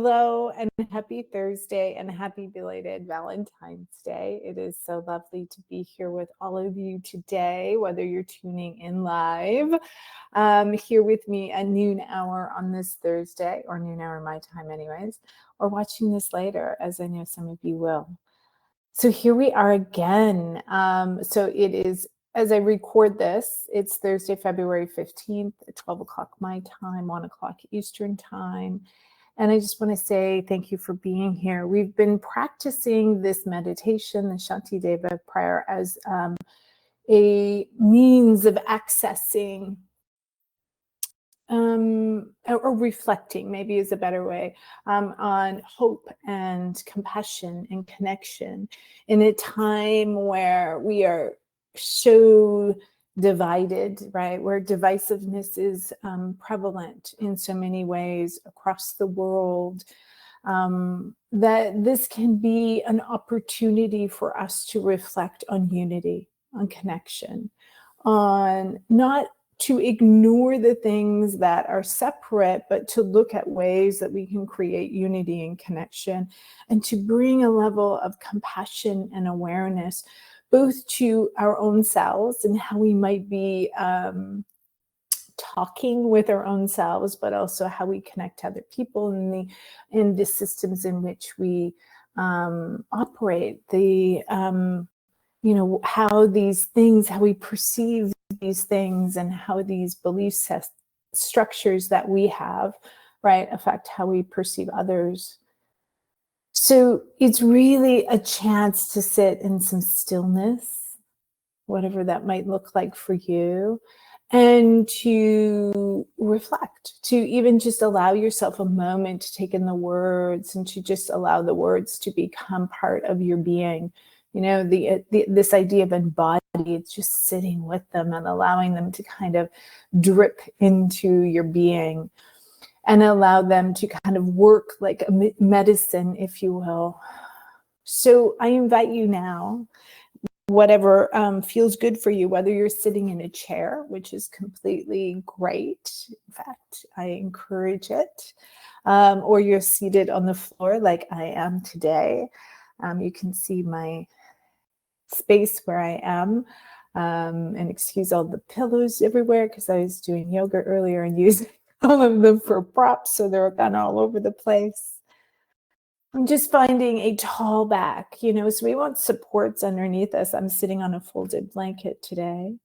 Hello and happy Thursday and happy belated Valentine's Day. It is so lovely to be here with all of you today, whether you're tuning in live here with me at noon hour on this Thursday, or noon hour my time anyways, or watching this later, as I know some of you will. So here we are again. So it is, as I record this, it's Thursday, February 15th at 12 o'clock my time, 1 o'clock Eastern time. And I just want to say thank you for being here. We've been practicing this meditation, the Shanitdeva prayer, as a means of accessing or reflecting, maybe is a better way, on hope and compassion and connection in a time where we are so divided, right? Where divisiveness is prevalent in so many ways across the world, that this can be an opportunity for us to reflect on unity, on connection, on not to ignore the things that are separate, but to look at ways that we can create unity and connection, and to bring a level of compassion and awareness, both to our own selves and how we might be talking with our own selves, but also how we connect to other people in the systems in which we operate, how these things, how we perceive these things, and how these belief structures that we have, right, affect how we perceive others. So it's really a chance to sit in some stillness, whatever that might look like for you, and to reflect, to even just allow yourself a moment to take in the words and to just allow the words to become part of your being. You know, this idea of embodied, it's just sitting with them and allowing them to kind of drip into your being and allow them to kind of work like a medicine, if you will. So I invite you now, whatever feels good for you, whether you're sitting in a chair, which is completely great. In fact, I encourage it, or you're seated on the floor like I am today. You can see my space where I am, and excuse all the pillows everywhere because I was doing yoga earlier and using all of them for props, so they're kind of all over the place. I'm just finding a tall back, so we want supports underneath us. I'm sitting on a folded blanket today.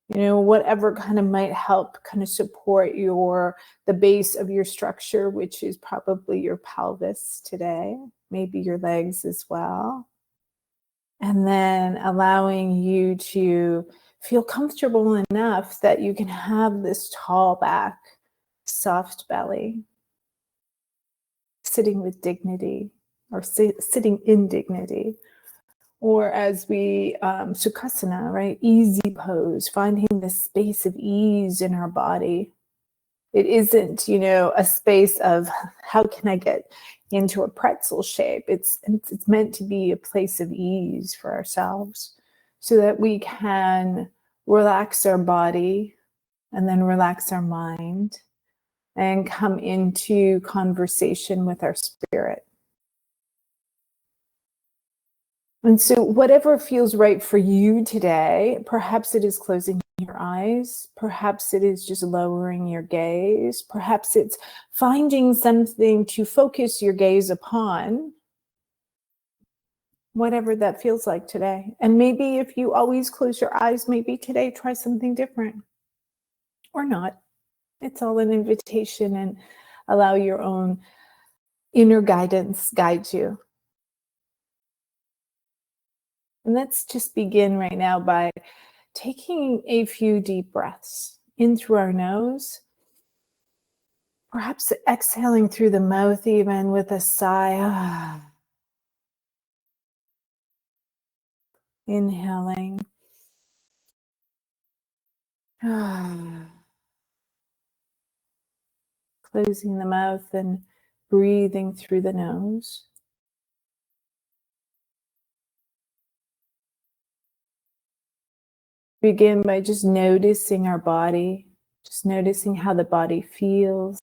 Whatever kind of might help kind of support the base of your structure, which is probably your pelvis today, maybe your legs as well. And then allowing you to feel comfortable enough that you can have this tall back, soft belly, sitting with dignity, or sitting in dignity. Or as we, Sukhasana, right? Easy pose, finding this space of ease in our body. It isn't, a space of how can I get into a pretzel shape. It's meant to be a place of ease for ourselves so that we can relax our body and then relax our mind and come into conversation with our spirit. And so whatever feels right for you today, perhaps it is closing your eyes, perhaps it is just lowering your gaze, perhaps it's finding something to focus your gaze upon, whatever that feels like today. And maybe if you always close your eyes, maybe today try something different, or not. It's all an invitation, and allow your own inner guidance guide you. And let's just begin right now by taking a few deep breaths in through our nose, perhaps exhaling through the mouth even with a sigh. Inhaling. Closing the mouth and breathing through the nose. Begin by just noticing our body, just noticing how the body feels.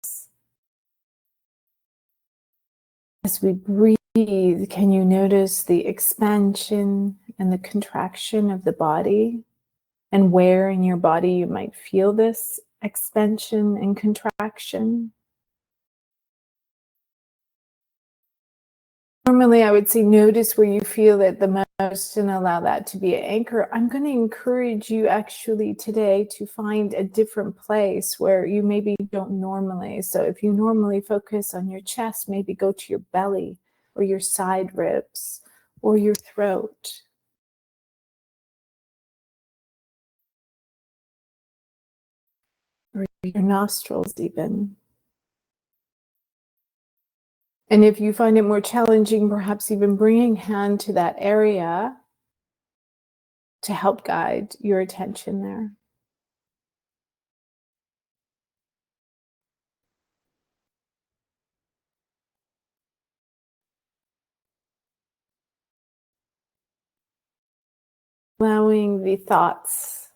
As we breathe, can you notice the expansion and the contraction of the body, and where in your body you might feel this expansion and contraction? Normally, I would say notice where you feel it the most and allow that to be an anchor. I'm going to encourage you actually today to find a different place where you maybe don't normally. So if you normally focus on your chest, maybe go to your belly or your side ribs or your throat. Or your nostrils even. And if you find it more challenging, perhaps even bringing hand to that area to help guide your attention there. Allowing the thoughts,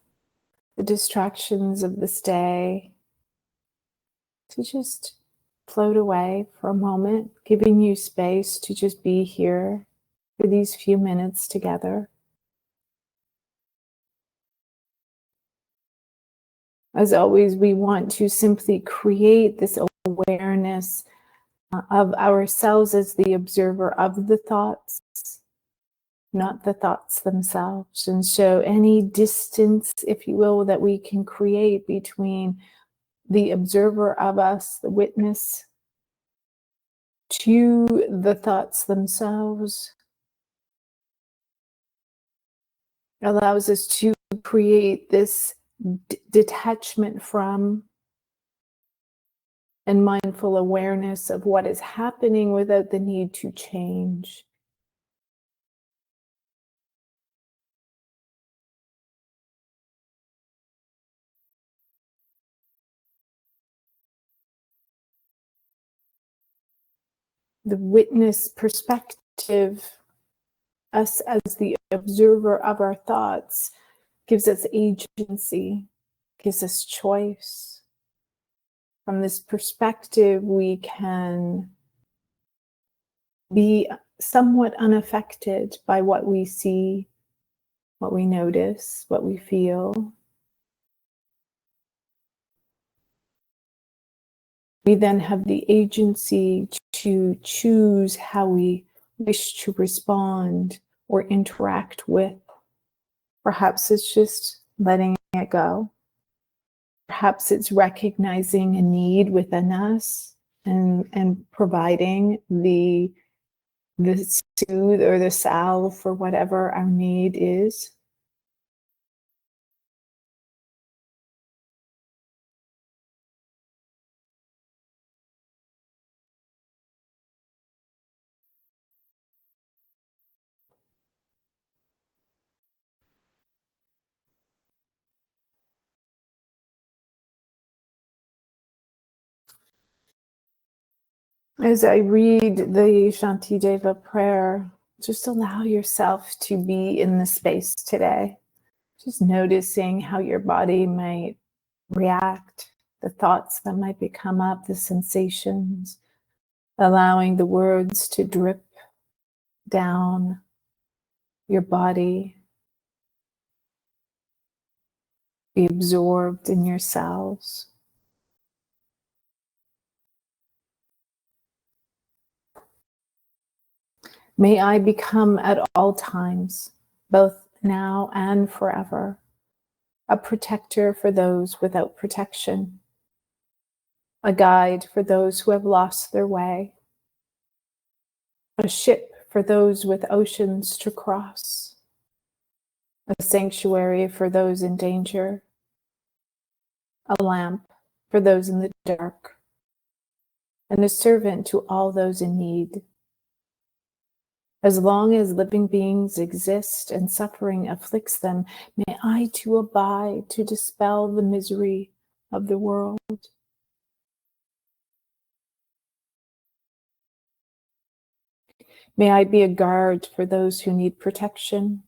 the distractions of this day to just float away for a moment, giving you space to just be here for these few minutes together. As always, we want to simply create this awareness of ourselves as the observer of the thoughts, not the thoughts themselves. And so any distance, if you will, that we can create between the observer of us, the witness, to the thoughts themselves, allows us to create this detachment from and mindful awareness of what is happening without the need to change. The witness perspective, us as the observer of our thoughts, gives us agency, gives us choice. From this perspective, we can be somewhat unaffected by what we see, what we notice, what we feel. We then have the agency to choose how we wish to respond or interact with. Perhaps it's just letting it go. Perhaps it's recognizing a need within us and providing the soothe or the salve for whatever our need is. As I read the Shanitdeva prayer, just allow yourself to be in the space today. Just noticing how your body might react, the thoughts that might come up, the sensations, allowing the words to drip down your body, be absorbed in your cells. May I become at all times, both now and forever, a protector for those without protection, a guide for those who have lost their way, a ship for those with oceans to cross, a sanctuary for those in danger, a lamp for those in the dark, and a servant to all those in need. As long as living beings exist and suffering afflicts them, may I too abide to dispel the misery of the world. May I be a guard for those who need protection,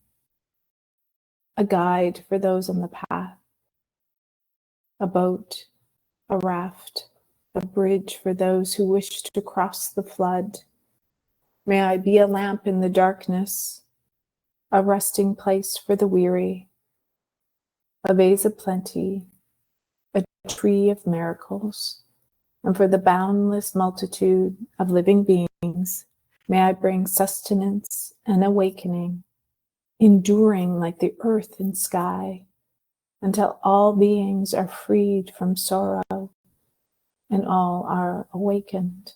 a guide for those on the path, a boat, a raft, a bridge for those who wish to cross the flood, May I be a lamp in the darkness, a resting place for the weary, a vase of plenty, a tree of miracles, and for the boundless multitude of living beings, may I bring sustenance and awakening, enduring like the earth and sky, until all beings are freed from sorrow and all are awakened.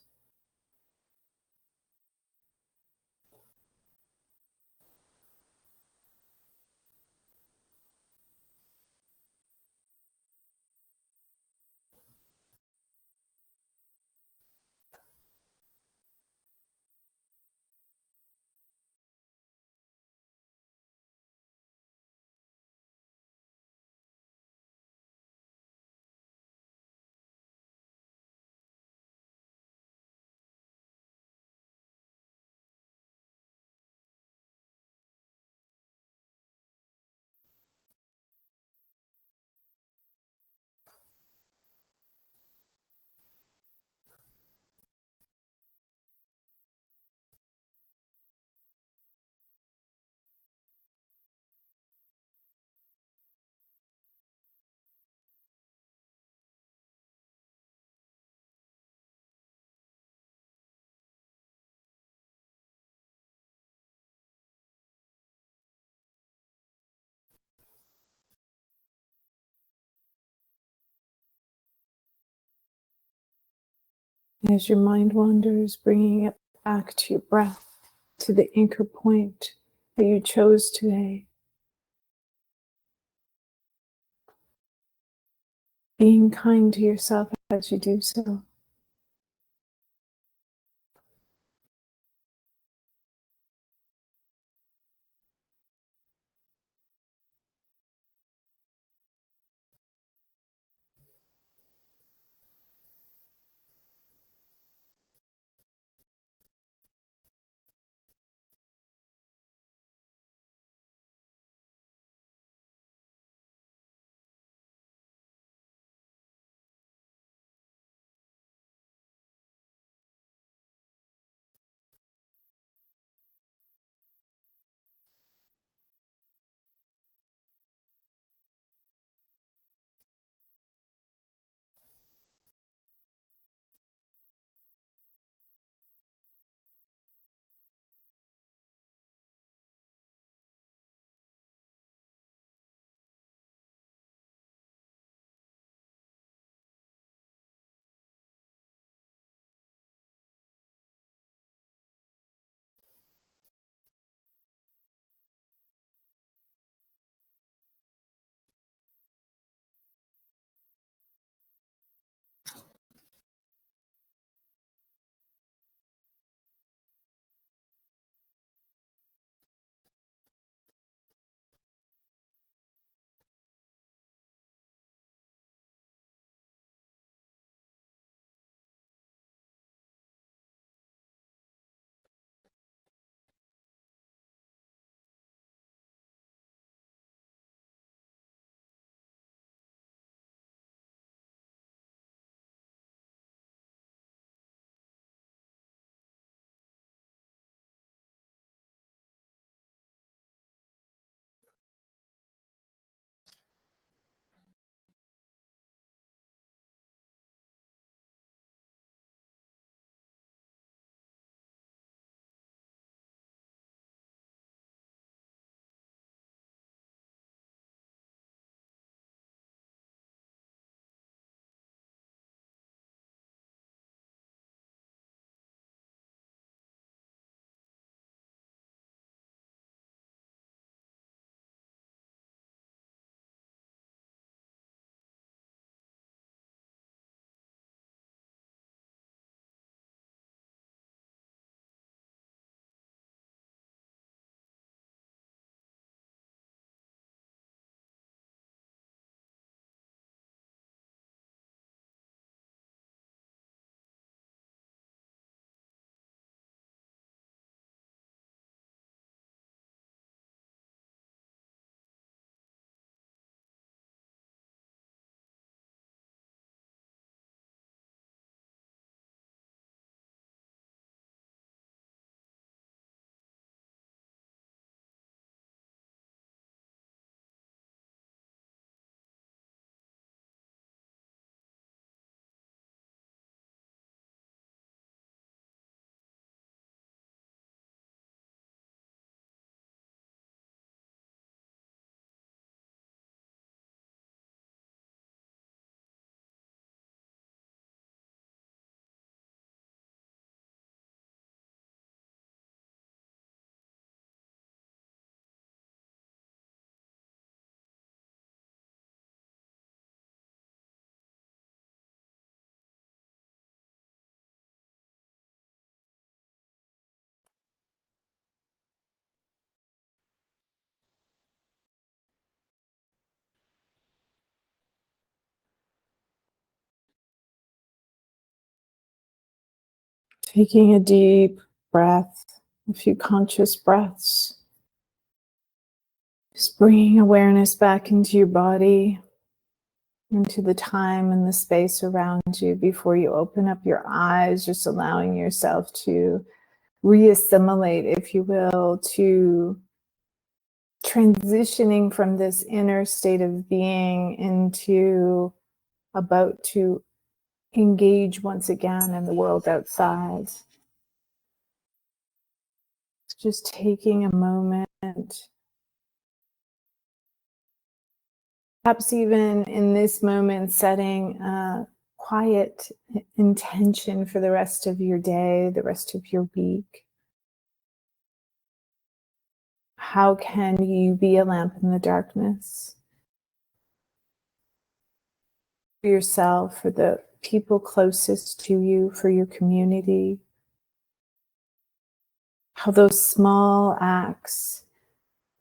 As your mind wanders, bringing it back to your breath, to the anchor point that you chose today. Being kind to yourself as you do so. Taking a deep breath, a few conscious breaths. Just bringing awareness back into your body, into the time and the space around you before you open up your eyes, just allowing yourself to re-assimilate, if you will, to transitioning from this inner state of being into about to engage once again in the world outside. Just taking a moment, perhaps even in this moment, setting a quiet intention for the rest of your day, the rest of your week. How can you be a lamp in the darkness? For yourself, for the people closest to you, for your community. How those small acts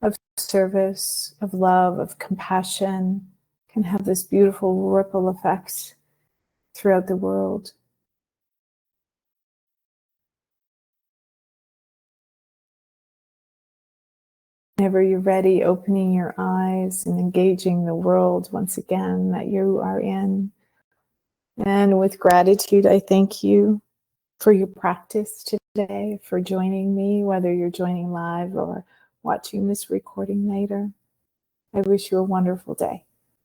of service, of love, of compassion can have this beautiful ripple effect throughout the world. Whenever you're ready, opening your eyes and engaging the world once again that you are in. And with gratitude, I thank you for your practice today, for joining me, whether you're joining live or watching this recording later. I wish you a wonderful day.